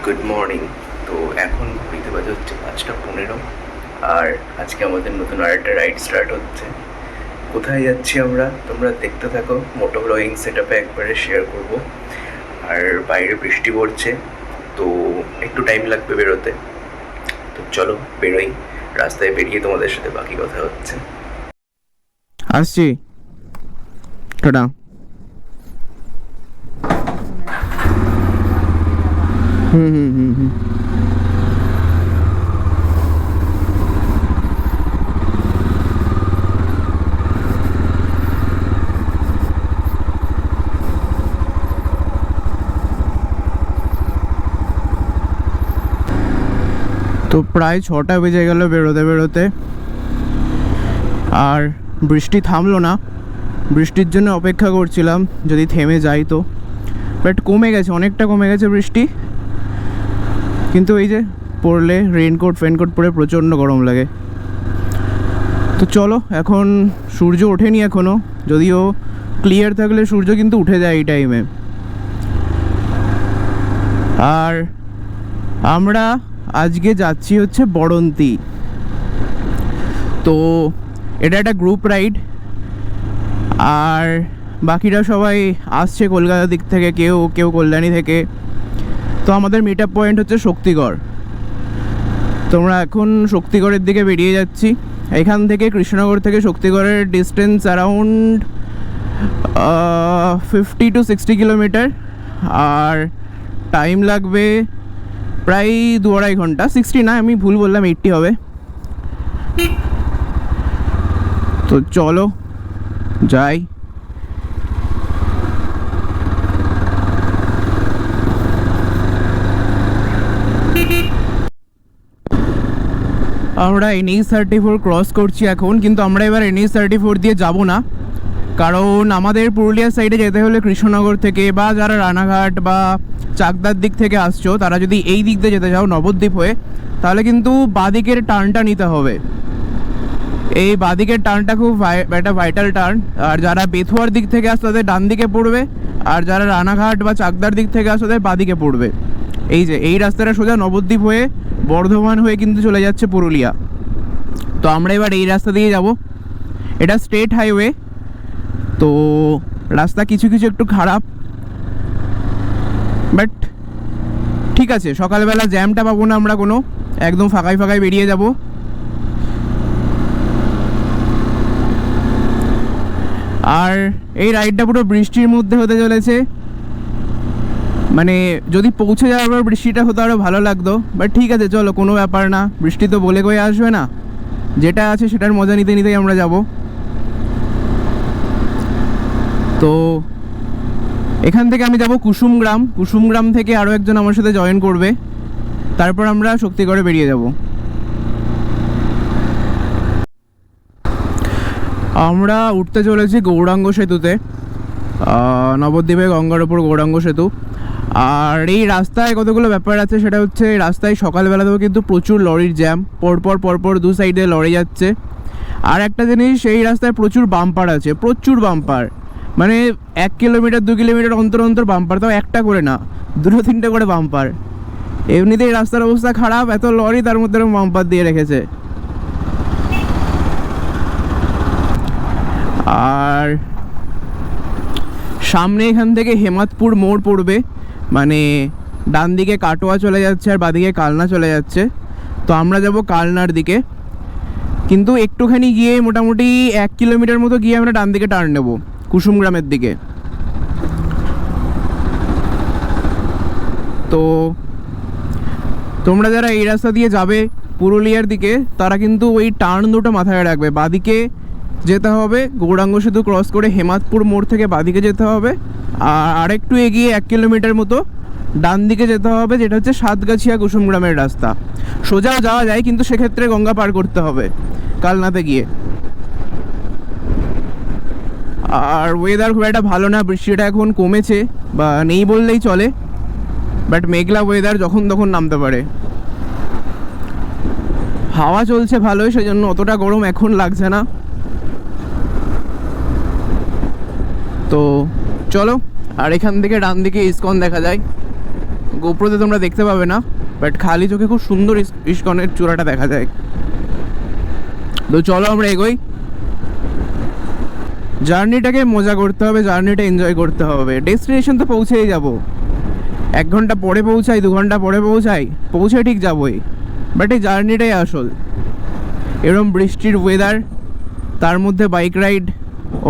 Good morning. তো এখন ঘড়িতে বাজে হচ্ছে 5টা 15। আর আজকে আমাদের নতুন আরেকটা রাইড স্টার্ট হচ্ছে। কোথায় যাচ্ছি আমরা তোমরা দেখতে থাকো। মোটো ব্লগিং সেট আপে একবারে শেয়ার করব। আর বাইরে বৃষ্টি পড়ছে, তো একটু টাইম লাগবে বেরোতে। তো চলো বেরোই, রাস্তায় বেরিয়ে তোমাদের সাথে বাকি কথা হচ্ছে। আসছি, টাটা। হুম হুম হুম হুম তো প্রায় 6টা বেজে গেল বেরোতে বেরোতে, আর বৃষ্টি থামলো না। বৃষ্টির জন্য অপেক্ষা করছিলাম যদি থেমে যায় তো, বাট কমে গেছে, অনেকটা কমে গেছে বৃষ্টি। কিন্তু এই যে পরলে রেইনকোট ফেনকোট পরে প্রচণ্ড গরম লাগে। তো চলো, এখন সূর্য ওঠেনি এখনও, যদিও ক্লিয়ার থাকলে সূর্য কিন্তু উঠে যায় এই টাইমে। আর আমরা আজকে যাচ্ছি হচ্ছে বড়ন্তি। তো এটা একটা গ্রুপ রাইড, আর বাকিরা সবাই আসছে কলকাতা দিক থেকে, কেউ কেউ কল্যাণী থেকে। তো আমাদের মিট আপ পয়েন্ট হচ্ছে শক্তিগড়। তোমরা এখন শক্তিগড়ের দিকে বেরিয়ে যাচ্ছি। এখান থেকে কৃষ্ণনগর থেকে শক্তিগড়ের ডিস্টেন্স অ্যারাউন্ড 50 to 60 কিলোমিটার, আর টাইম লাগবে প্রায় 2-2.5 ঘন্টা। 60 না, আমি ভুল বললাম, 80 হবে। তো চলো যাই। আমরা NH-34 ক্রস করছি এখন, কিন্তু আমরা এবার NH-34 দিয়ে যাব না, কারণ আমাদের পুরুলিয়ার সাইডে যেতে হলে কৃষ্ণনগর থেকে, বা যারা রানাঘাট বা চাকদার দিক থেকে আসছো তারা যদি এই দিক দিয়ে যেতে চাও নবদ্বীপ হয়ে, তাহলে কিন্তু বাঁদিকের টার্নটা নিতে হবে। এই বাঁদিকের টার্নটা খুব একটা ভাইটাল টার্ন। আর যারা বেথুয়ার দিক থেকে আসছে তাদের ডান দিকে পড়বে, আর যারা রানাঘাট বা চাকদার দিক থেকে আসছে তাদের বাঁদিকে পড়বে। এই যে এই রাস্তাটা সোজা নবদ্বীপ হয়ে বর্ধমান হয়ে কিন্তু চলে যাচ্ছে পুরুলিয়া। তো আমরা এবার এই রাস্তা দিয়ে যাব। এটা স্টেট হাইওয়ে, তো রাস্তা কিছু কিছু একটু খারাপ, বাট ঠিক আছে। সকালবেলা জ্যামটা পাবো না আমরা কোনো, একদম ফাঁকায় ফাঁকায় বেরিয়ে যাব। আর এই রাইডটা পুরো বৃষ্টির মধ্যে হতে চলেছে, মানে যদি পৌঁছে যাওয়ার পর বৃষ্টিটা হতো আরও ভালো লাগতো, বাট ঠিক আছে চলো, কোনো ব্যাপার না। বৃষ্টি তো বলে কয়ে আসবে না, যেটা আছে সেটার মজা নিতে নিতেই আমরা যাব। তো এখান থেকে আমি যাব কুসুমগ্রাম। কুসুমগ্রাম থেকে আরও একজন আমার সাথে জয়েন করবে, তারপর আমরা শক্তিগড়ে বেরিয়ে যাব। আমরা উঠতে চলেছি গৌরাঙ্গ সেতুতে, নবদ্বীপে গঙ্গার ওপর গৌরাঙ্গ সেতু। আর এই রাস্তায় কতগুলো ব্যাপার আছে, সেটা হচ্ছে এই রাস্তায় সকালবেলাতেও কিন্তু প্রচুর লরির জ্যাম, পরপর পরপর দু সাইডে লরি যাচ্ছে। আর একটা জিনিস, এই রাস্তায় প্রচুর বাম্পার আছে, প্রচুর বাম্পার, মানে 1 কিলোমিটার 2 কিলোমিটার অন্তর অন্তর বাম্পার, তাও একটা করে না, 2-3টে করে বাম্পার। এমনিতেই রাস্তার অবস্থা খারাপ, এত লরি তার মধ্যে বাম্পার দিয়ে রেখেছে। আর সামনে এখান থেকে হেমাদপুর মোড় পড়বে, মানে ডান দিকে কাটোয়া চলে যাচ্ছে আর বাদিকে কালনা চলে যাচ্ছে। তো আমরা যাব কালনার দিকে, কিন্তু একটুখানি গিয়ে মোটামুটি 1 কিলোমিটার মতো গিয়ে আমরা ডান দিকে টার্ন নেব কুসুমগ্রামের দিকে। তো তোমরা যারা এই রাস্তা দিয়ে যাবে পুরুলিয়ার দিকে, তারা কিন্তু ওই টার্ন দুটো মাথায় রাখবে। বাদিকে যেতে হবে, গৌরাঙ্গ সেতু ক্রস করে হেমাদপুর মোড় থেকে বাদিকে যেতে হবে, আর আরেকটু এগিয়ে 1 কিলোমিটার মতো ডান দিকে যেতে হবে, যেটা হচ্ছে সাতগাছিয়া কুসুমগ্রামের রাস্তা। সোজাও যাওয়া যায়, কিন্তু সেক্ষেত্রে গঙ্গা পার করতে হবে কালনাতে গিয়ে। আর ওয়েদার খুব একটা ভালো না, বৃষ্টিটা এখন কমেছে বা নেই বললেই চলে, বাট মেঘলা ওয়েদার যখন তখন নামতে পারে। হাওয়া চলছে ভালোই, সেজন্য অতটা গরম এখন লাগছে না। তো চলো, আর এখান থেকে ডান দিকে ইসকন দেখা যায়, গোপ্রোতে তোমরা দেখতে পাবে না, বাট খালি চোখে খুব সুন্দর ইস্কনের চূড়াটা দেখা যায়। তো চলো আমরা এগোই। জার্নিটাকে মজা করতে হবে, জার্নিটা এনজয় করতে হবে। ডেস্টিনেশন তো পৌঁছেই যাব, 1 ঘন্টা পরে পৌঁছাই, 2 ঘন্টা পরে পৌঁছে ঠিক যাবোই, বাট এই জার্নিটাই আসল। এরকম বৃষ্টির ওয়েদার, তার মধ্যে bike ride,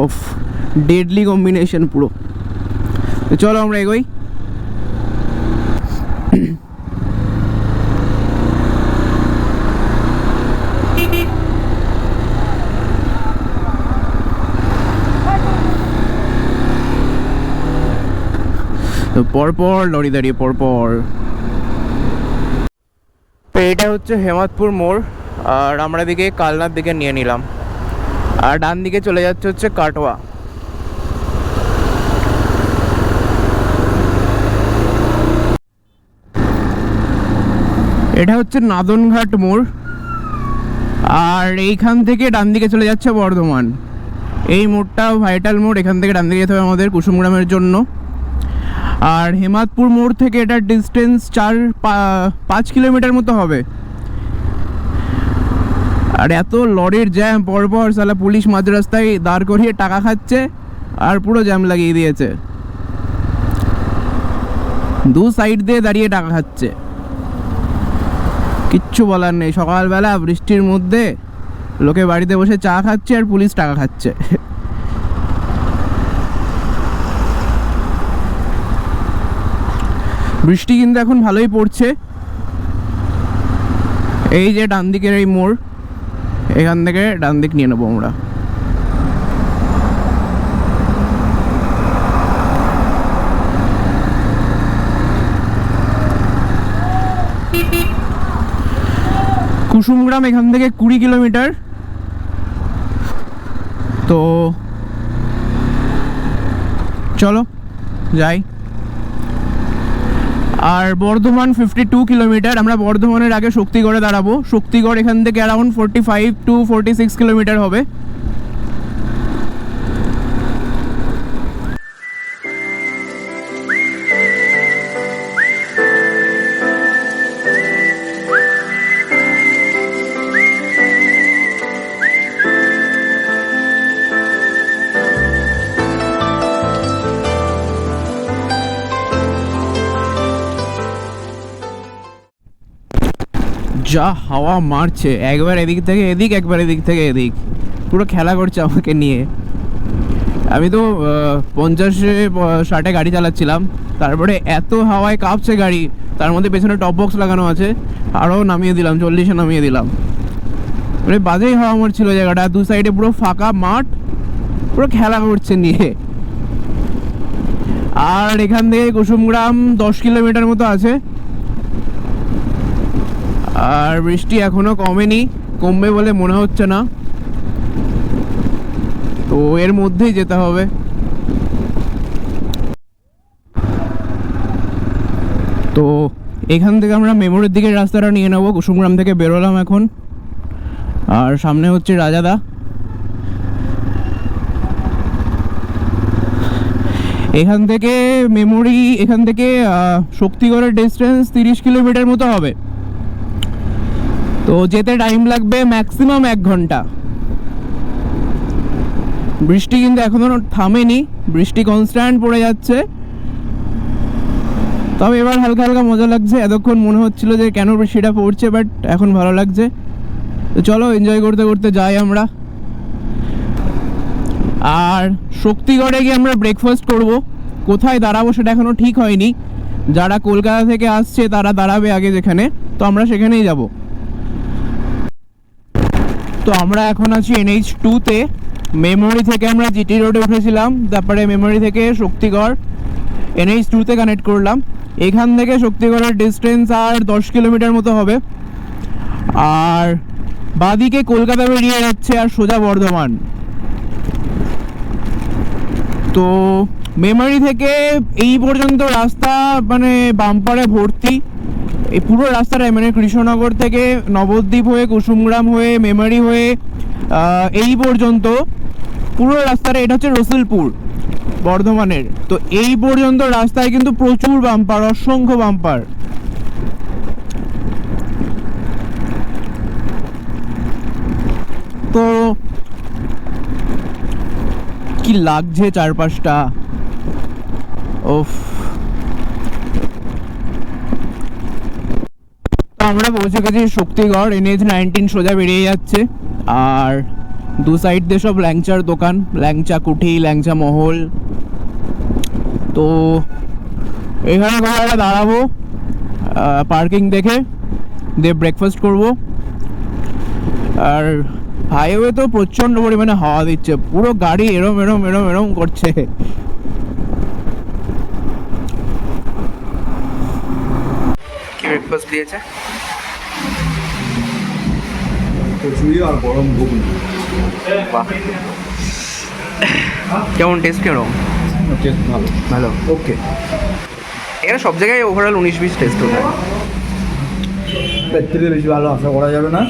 of deadly combination পুরো। তো চলো আমরা এগোই। তো পরপর লরি দাঁড়িয়ে পরপর। তো এটা হচ্ছে হেমাদপুর মোড়, আর আমরা দিকে কালনার দিকে নিয়ে নিলাম, আর ডান দিকে চলে যাচ্ছে হচ্ছে কাটোয়া। এটা হচ্ছে নাদনঘাট মোড়, আর এইখান থেকে ডান দিকে চলে যাচ্ছে বর্ধমান। এই মোড়টাও ভাইটাল মোড়, এখান থেকে ডান দিকে যেতে হবে আমাদের কুসুমগ্রামের জন্য। আর হেমাদপুর মোড় থেকে এটার ডিস্টেন্স 4-5 কিলোমিটার মতো হবে। আর এত লরির জ্যাম পরপর, সালা পুলিশ মাঝ রাস্তায় দাঁড় করিয়ে টাকা খাচ্ছে আর পুরো জ্যাম লাগিয়ে দিয়েছে, 2 সাইড দিয়ে দাঁড়িয়ে টাকা খাচ্ছে। কিচ্ছু বলার নেই, সকালবেলা বৃষ্টির মধ্যে লোকে বাড়িতে বসে চা খাচ্ছে আর পুলিশ টাকা খাচ্ছে। বৃষ্টি কিন্তু এখন ভালোই পড়ছে। এই যে ডান দিকের এই মোড়, এখান থেকে ডান দিক নিয়ে নেবো আমরা। কুসুমগ্রাম এখান থেকে 20 কিলোমিটার। তো চলো যাই। আর বর্ধমান 52 কিলোমিটার। আমরা বর্ধমানের আগে শক্তিগড়ে দাঁড়াবো। শক্তিগড় এখান থেকে অ্যারাউন্ড 45 to 46 কিলোমিটার হবে। যা হাওয়া মারছে, একবার এদিক থেকে এদিক, একবার এদিক থেকে এদিক, পুরো খেলা করছে আমাকে নিয়ে। আমি তো 50-60 গাড়ি চালাচ্ছিলাম, তারপরে এত হাওয়ায় কাঁপছে গাড়ি, তার মধ্যে পেছনে টপ বক্স লাগানো আছে, আরও নামিয়ে দিলাম, 40-এ নামিয়ে দিলাম। মানে বাজেই হাওয়া মারছিল জায়গাটা, 2 সাইডে পুরো ফাঁকা মাঠ, পুরো খেলা করছে নিয়ে। আর এখান থেকে কুসুমগ্রাম 10 কিলোমিটার মতো আছে। আর বৃষ্টি এখনো কমেনি, কমবে বলে মনে হচ্ছে না, তো এর মধ্যেই যেতে হবে। তো এখান থেকে আমরা মেমোরির দিকের রাস্তাটা নিয়ে নেবো। কুসুমগ্রাম থেকে বেরোলাম এখন, আর সামনে হচ্ছে রাজাদা। এখান থেকে এখান থেকে শক্তিগড়ের ডিস্টেন্স 30 কিলোমিটার মতো হবে। তো যেতে টাইম লাগবে ম্যাক্সিমাম 1 ঘন্টা। বৃষ্টি কিন্তু এখনো থামেনি, বৃষ্টি কনস্ট্যান্ট পড়ে যাচ্ছে। তবে এবার হালকা হালকা মজা লাগছে, এতক্ষণ মনে হচ্ছিল যে কেন বৃষ্টিটা পড়ছে, বাট এখন ভালো লাগছে। তো চলো এনজয় করতে করতে যাই আমরা। আর শক্তিগড়ে গিয়ে আমরা ব্রেকফাস্ট করব। কোথায় দাঁড়াবো সেটা এখনো ঠিক হয়নি। যারা কলকাতা থেকে আসছে তারা দাঁড়াবে আগে যেখানে, তো আমরা সেখানেই যাব। তো আমরা এখন আছি NH2-তে। মেমোরি থেকে আমরা জিটি রোডে উঠেছিলাম, তারপরে মেমোরি থেকে শক্তিগড় NH2-তে কানেক্ট করলাম। এখান থেকে শক্তিগড়ের ডিস্টেন্স আর 10 কিলোমিটার মতো হবে। আর বাদিকে কলকাতা বেরিয়ে যাচ্ছে আর সোজা বর্ধমান। তো মেমোরি থেকে এই পর্যন্ত রাস্তা মানে বাম্পারে ভর্তি। এই পুরো রাস্তাটাই মানে কৃষ্ণনগর থেকে নবদ্বীপ হয়ে, কুসুমগ্রাম হয়ে, মেমোরি হয়ে এই পর্যন্ত পুরো রাস্তাটা, এটা হচ্ছে রসুলপুর। বর্ধমানের। তো এই পর্যন্ত রাস্তায় কিন্তু প্রচুর বাম্পার, অসংখ্য বাম্পার। তো কি লাগছে চারপাশটা, ওফ। তো আমরা পৌঁছে গেছি শক্তিগড়। NH-19 সোজা বেরিয়ে যাচ্ছে, আর দু সাইড দিয়ে সব ল্যাংচার দোকান, ল্যাংচা কুঠি, ল্যাংচা মহল। তো এখানে কোথাও দাঁড়াবো পার্কিং দেখে, দিয়ে ব্রেকফাস্ট করব। আর হাইওয়ে তো প্রচণ্ড পরিমাণে হাওয়া দিচ্ছে, পুরো গাড়ি এরম এরম এরম এরম করছে। কি ব্রেকফাস্ট দিয়েছে? কচুরি আর গরম ঘুগনি। বাহ, কেমন টেস্ট? কেমন? টেস্ট ভালো। ভালো, ওকে। এখানে সব জায়গায় ওভারঅল 19-20 টেস্ট হবে। এর থেকে বেশি ভালো আশা করা যাবে না।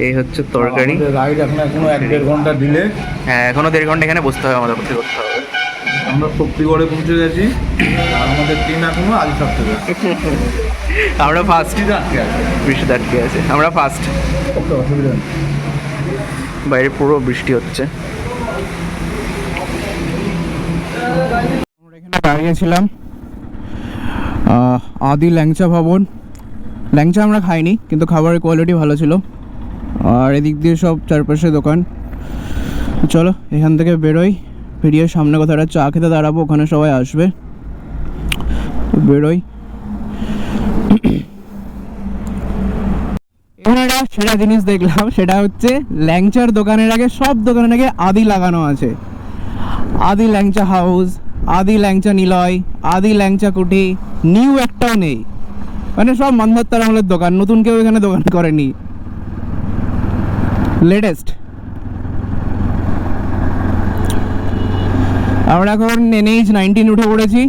এই হচ্ছে তরকারি। রাইড এখনো 1-1.5 ঘন্টা দিলে। হ্যাঁ, এখনো 1.5 ঘন্টা এখানে বসতে হবে, আমাদের করতে হবে। আমরা শক্তিগড়ে পৌঁছে গেছি, আর আমাদের ট্রেন এখনো আজ থাকতে হবে। আমরা ফার্স্ট। আটকে আছে, বৃষ্টিতে আটকে আছে, আমরা ফার্স্ট। ওকে, অসুবিধা নেই। বাইরে পুরো বৃষ্টি হচ্ছে। আমরা এখানে দাঁড়িয়েছিলাম আদি ল্যাংচা ভবন। ল্যাংচা আমরা খাইনি, কিন্তু খাবারের কোয়ালিটি ভালো ছিল। আর এদিক দিয়ে সব চারপাশে দোকান। চলো এখান থেকে বেরোই, বেরিয়ে সামনে কোথাও একটা চা খেতে দাঁড়াবো, ওখানে সবাই আসবে। বেরোই। এখানে একটা সেরা জিনিস দেখলাম, সেটা হচ্ছে ল্যাংচার দোকানের আগে, সব দোকানের আগে আদি লাগানো আছে। আদি ল্যাংচা হাউস, আদি ল্যাংচা নিলয়, আদি ল্যাংচা কুঠি। নিউ একটাও নেই, মানে সব মান্ধাত্তার আমলের দোকান, নতুন কেউ এখানে দোকান করেনি, লেটেস্ট। আমরা এখন NH-19 উঠে পড়েছি।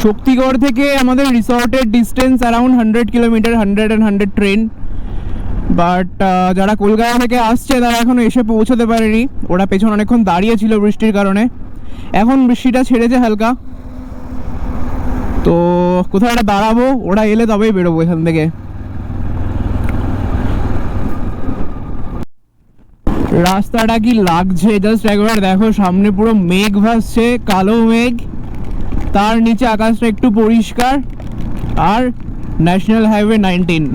শক্তিগড় থেকে আমাদের রিসর্টের distance around 100 kilometre, 100 train. But যারা কলকাতা থেকে আসছে তারা এখনও এসে পৌঁছতে পারেনি, ওরা পেছনে অনেকক্ষণ দাঁড়িয়ে ছিল বৃষ্টির কারণে। এখন বৃষ্টিটা ছেড়েছে হালকা, তো কোথাও একটা দাঁড়াবো, ওরা এলে তবেই বেরোবো এখান থেকে। রাস্তাটা কি লাগছে জাস্ট একবার দেখো, সামনে পুরো মেঘ ভাসছে, কালো মেঘ, তার নিচে আকাশটা একটু পরিষ্কার, আর ন্যাশনাল হাইওয়ে 19।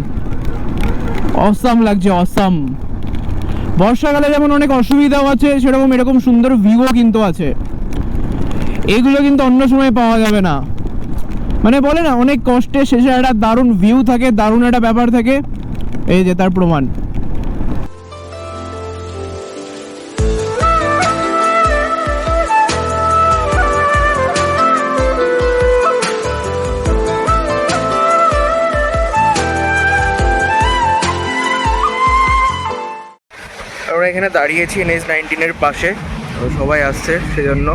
অসাম লাগছে, অসাম। বর্ষাকালে যেমন অনেক অসুবিধাও আছে, সেরকম এরকম সুন্দর ভিউও কিন্তু আছে। এগুলো কিন্তু অন্য সময় পাওয়া যাবে না, মানে বলে না অনেক কষ্টে শেষে একটা দারুণ ভিউ থাকে, দারুণ একটা ব্যাপার থাকে। এই যে তার প্রমাণ। আমরা এখানে দাঁড়িয়েছি NH-19 পাশে, সবাই আসছে সেজন্য।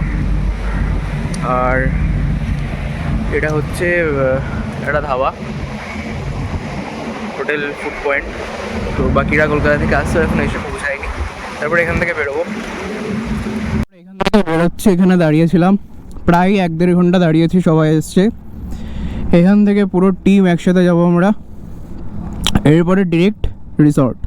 আর এটা হচ্ছে একটা ধাবা, হোটেল ফুড পয়েন্ট। তো বাকিরা কলকাতা থেকে আসছে, এখন এসে পৌঁছায়নি, তারপরে এখান থেকে বেরোবো। এখান থেকে বেরোচ্ছি, এখানে দাঁড়িয়েছিলাম প্রায় 1-1.5 ঘন্টা দাঁড়িয়েছি, সবাই এসছে। এখান থেকে পুরো টিম একসাথে যাব আমরা, এরপরে ডিরেক্ট রিসর্ট।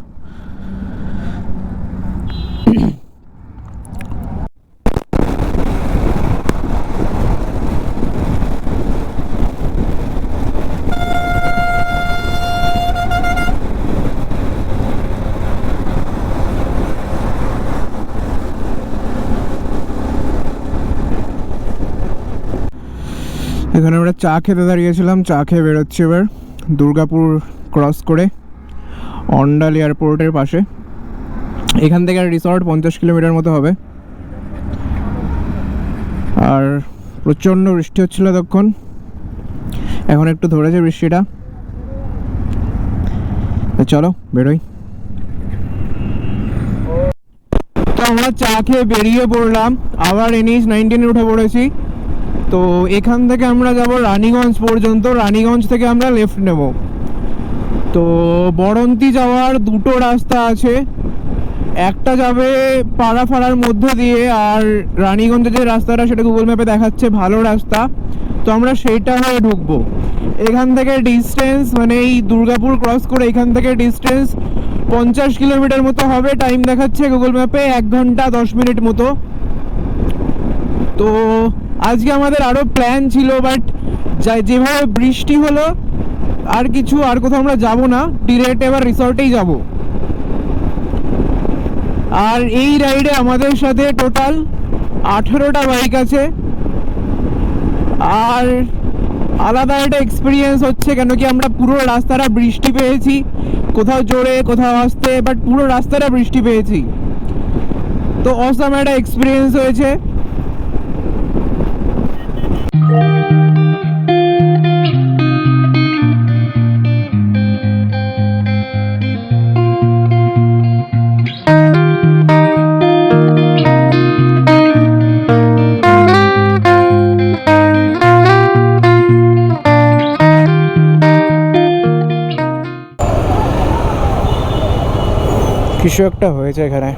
এখানে আমরা চা খেতে দাঁড়িয়েছিলাম, চা খেয়ে বেরোচ্ছি এবার দুর্গাপুর ক্রস করে অন্ডাল এয়ারপোর্টের পাশে। এখান থেকে রিসর্ট 50 কিলোমিটার মতো হবে। আর প্রচণ্ড বৃষ্টি হচ্ছিল তখন, এখন একটু ধরেছে বৃষ্টিটা। চলো বেরোই। তো আমরা চা খেয়ে বেরিয়ে পড়লাম, আবার NH-19 উঠে পড়েছি। তো এখান থেকে আমরা যাব রানীগঞ্জ পর্যন্ত, রানীগঞ্জ থেকে আমরা লেফট নেব। তো বড়ন্তি যাওয়ার দুটো রাস্তা আছে, একটা যাবে পাড়া ফাড়ার মধ্যে দিয়ে, আর রানীগঞ্জের যে রাস্তাটা সেটা গুগল ম্যাপে দেখাচ্ছে ভালো রাস্তা, তো আমরা সেইটা হয়ে ঢুকবো। এখান থেকে ডিস্টেন্স মানে এই দুর্গাপুর ক্রস করে এখান থেকে ডিস্টেন্স 50 কিলোমিটার মতো হবে। টাইম দেখাচ্ছে গুগল ম্যাপে 1 ঘন্টা 10 মিনিট মতো। তো আজকে আমাদের আরও প্ল্যান ছিল, বাট যেভাবে বৃষ্টি হলো আর কোথাও আমরা যাব না, ডিরেক্ট এবার রিসর্টেই যাব। আর এই রাইডে আমাদের সাথে টোটাল 18টা বাইক আছে। আর আলাদা একটা এক্সপিরিয়েন্স হচ্ছে, কেন কি আমরা পুরো রাস্তাটা বৃষ্টি পেয়েছি, কোথাও জোরে কোথাও আসতে, বাট পুরো রাস্তাটা বৃষ্টি পেয়েছি। তো অসাম একটা এক্সপিরিয়েন্স হয়েছে। কিছু একটা হয়েছে এখানে।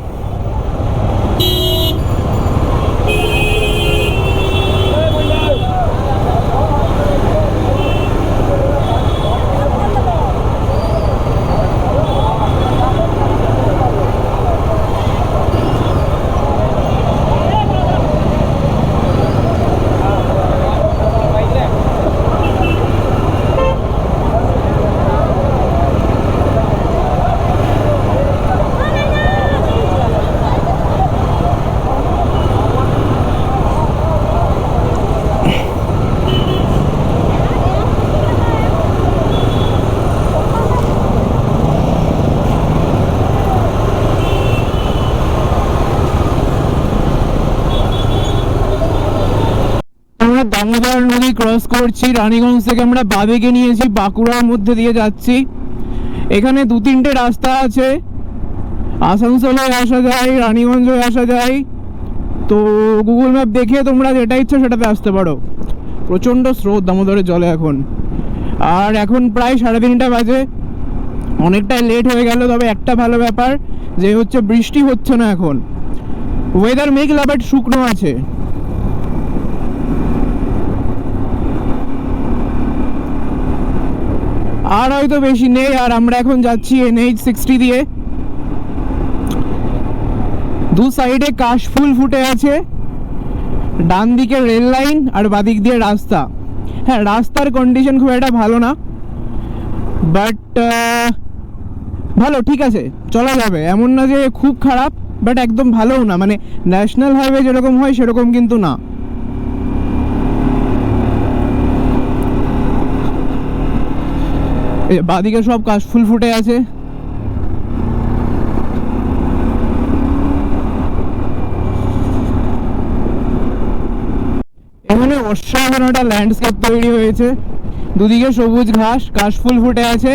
দামোদর নদী ক্রস করছি, রানীগঞ্জ থেকে আমরা বাঁদিকে নিয়েছি, বাঁকুড়ার মধ্যে দিয়ে যাচ্ছি। এখানে 2-3টে রাস্তা আছে, আসানসোল হয়ে আসা যায়, রানীগঞ্জ হয়ে আসা যায়। তো গুগল ম্যাপ দেখে তোমরা যেটা ইচ্ছা সেটাতে আসতে পারো। প্রচণ্ড স্রোত দামোদরের জলে এখন, আর এখন প্রায় 3:30টা বাজে, অনেকটাই লেট হয়ে গেল। তবে একটা ভালো ব্যাপার যে হচ্ছে বৃষ্টি হচ্ছে না এখন, ওয়েদার মেঘলা বাট শুকনো আছে। আর হয়তো বেশি নেই। আর আমরা এখন যাচ্ছি NH60 দিয়ে। দু সাইডে কাশফুল ফুটে আছে, ডান দিকে রেল লাইন আর বাদিক দিয়ে রাস্তা। হ্যাঁ, রাস্তার কন্ডিশন খুব একটা ভালো না, বাট ভালো, ঠিক আছে, চলা যাবে। এমন না যে খুব খারাপ, বাট একদম ভালোও না, মানে ন্যাশনাল হাইওয়ে যেরকম হয় সেরকম কিন্তু না। বাদিকে সব কাশফুল ফুটে আছে। এখানে অসাধারণ একটা ল্যান্ডস্কেপ তৈরি হয়েছে, দুদিকে সবুজ ঘাস, কাশফুল ফুটে আছে,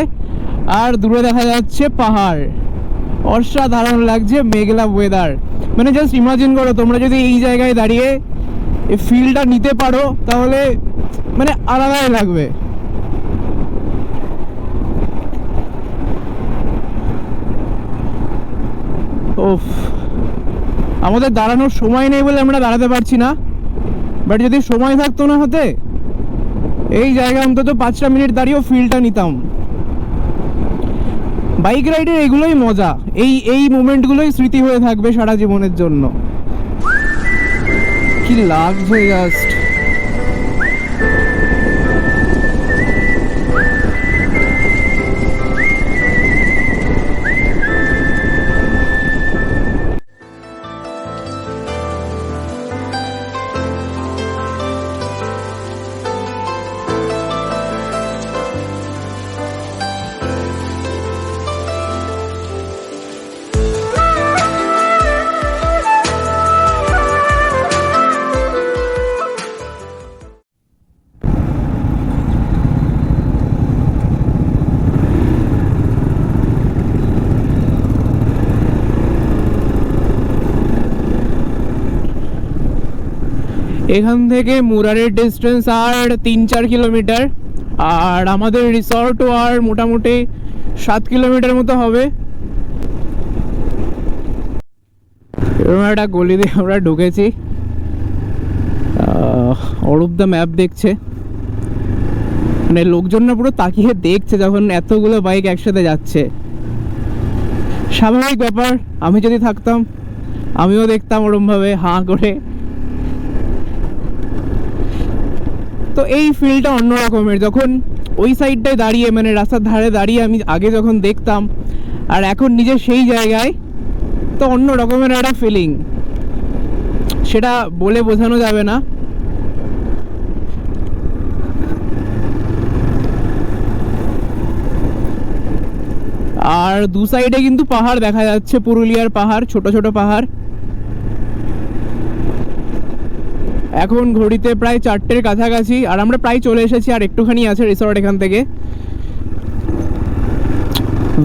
আর দূরে দেখা যাচ্ছে পাহাড়। অসাধারণ লাগছে, মেঘলা ওয়েদার। মানে জাস্ট ইমাজিন করো, তোমরা যদি এই জায়গায় দাঁড়িয়ে এই ফিলটা নিতে পারো তাহলে মানে আলাদাই লাগবে। ওফ, আমাদের দাঁড়ানোর সময় নেই বলে আমরা দাঁড়াতে পারছি না, বাট যদি সময় থাকতো না হাতে, এই জায়গায় অন্তত 5টা মিনিট দাঁড়িয়েও ফিলটা নিতাম। বাইক রাইডের এগুলোই মজা, এই মোমেন্টগুলোই স্মৃতি হয়ে থাকবে সারা জীবনের জন্য। কি লাগছে জাস্ট। এখান থেকে মুরারের ডিস্টেন্স আর 3-4 কিলোমিটার, আর আমাদের রিসর্টও আর মোটামুটি 7 কিলোমিটার মতো হবে। এরকম একটা গলি দিয়ে আমরা ঢুকেছি। অরূপ দা ম্যাপ দেখছে, মানে লোকজনরা পুরো তাকিয়ে দেখছে যখন এতগুলো বাইক একসাথে যাচ্ছে। স্বাভাবিক ব্যাপার, আমি যদি থাকতাম আমিও দেখতাম ওরমভাবে হাঁ করে। তো এই ফিলটা অন্য রকমের, যখন ওই সাইডটায় দাঁড়িয়ে মানে রাস্তার ধারে দাঁড়িয়ে আমি আগে যখন দেখতাম আর এখন নিজে সেই জায়গায়, তো অন্য রকমের একটা ফিলিং, সেটা বলে বোঝানো যাবে না। আর দু সাইডে কিন্তু পাহাড় দেখা যাচ্ছে, পুরুলিয়ার পাহাড়, ছোট ছোট পাহাড়। এখন ঘড়িতে প্রায় 4টের কাছাকাছি, আর আমরা প্রায় চলে এসেছি, আর একটুখানি আছে রিসর্ট এখান থেকে।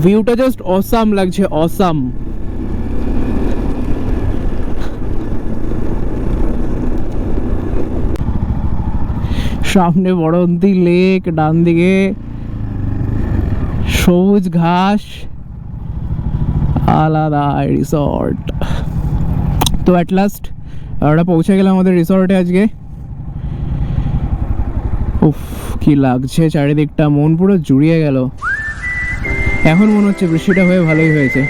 ভিউটা জাস্ট অসাম লাগছে, অসাম। সামনে বড়ন্তি লেক, ডান দিকে সবুজ ঘাস, আলাদা রিসর্ট। তো অ্যাট লাস্ট আমরা পৌঁছে গেলাম আমাদের রিসর্টে আজকে। উফ, কি লাগছে চারিদিকটা, মন পুরো জুড়িয়ে গেল। এখন মনে হচ্ছে বৃষ্টিটা হয়ে ভালোই হয়েছে।